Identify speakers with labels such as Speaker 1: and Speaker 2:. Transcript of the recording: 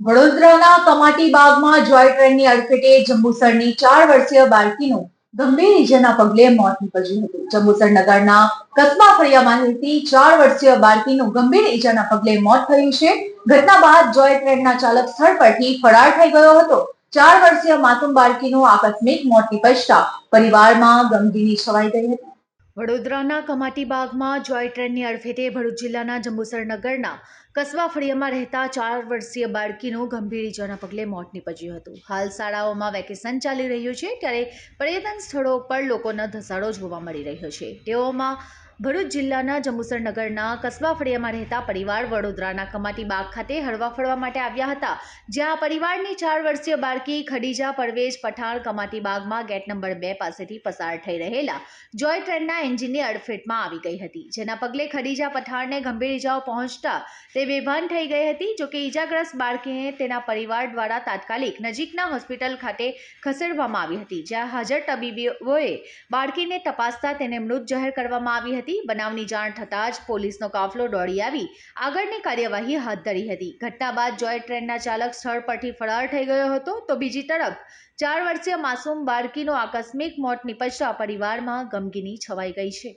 Speaker 1: વડોદરાના કમાટી બાગમાં જોય ટ્રેનની અડફેટે જંબુસરની 4 વર્ષીય બાળકીનું ગંભીર ઇજાના પગલે મોત નીપજ્યું હતું. જંબુસર નગરના કસ્બા ફળિયામાં રહેતી 4 વર્ષીય બાળકીનું ગંભીર ઇજાના પગલે મોત થયું છે. ઘટના બાદ જોય ટ્રેનના ચાલક સ્થળ પરથી ફરાર થઈ ગયો હતો. 4 વર્ષીય માસૂમ બાળકીનું આકસ્મિક મોત નીપજતા પરિવારમાં ગમગીની છવાઈ ગઈ હતી.
Speaker 2: વડોદરાના કમાટી બાગમાં જોય ટ્રેનની અડફેટે ભરૂચ જિલ્લાના જંબુસર નગરના કસ્બા ફળિયામાં રહેતા 4 વર્ષીય બાળકીનું ગંભીર ઇજાના પગલે મોત નીપજ્યું હતું. હાલ શાળાઓમાં વેકેશન ચાલી રહ્યું છે ત્યારે પર્યટન સ્થળો પર લોકોનો ધસારો જોવા મળી રહ્યો છે. તેઓમાં ભરૂચ જિલ્લાના જંબુસર નગરના કસ્બા ફળિયામાં રહેતા પરિવાર વડોદરાના કમાટી બાગ ખાતે હરવા ફરવા માટે આવ્યા હતા, જ્યાં પરિવારની 4 વર્ષીય બાળકી ખડીજા પરવેઝ પઠાણ કમાટી બાગમાં ગેટ નંબર 2 પાસેથી પસાર થઈ રહેલા જોય ટ્રેનના એન્જિનની અડફેટમાં આવી ગઈ હતી, જેના પગલે ખડીજા પઠાણને ગંભીર ઇજાઓ પહોંચતા તે બેભાન થઈ ગઈ હતી. જોકે ઇજાગ્રસ્ત બાળકીને તેના પરિવાર દ્વારા તાત્કાલિક નજીકના હોસ્પિટલ ખાતે ખસેડવામાં આવી હતી, જ્યાં હાજર તબીબોએ બાળકીને તપાસતા તેને મૃત જાહેર કરવામાં આવી હતી. બનાવની જાણ થતાં જ પોલીસનો કાફલો દોડી આવી આગળની કાર્યવાહી હાથ ધરી હતી. ઘટના બાદ જોય ટ્રેનના ચાલક સ્થળ પરથી ફરાર થઈ ગયો હતો, તો બીજી તરફ 4 વર્ષીય માસૂમ બાળકીનું આકસ્મિક મોત નીપજતા પરિવારમાં ગમગીની છવાઈ ગઈ છે.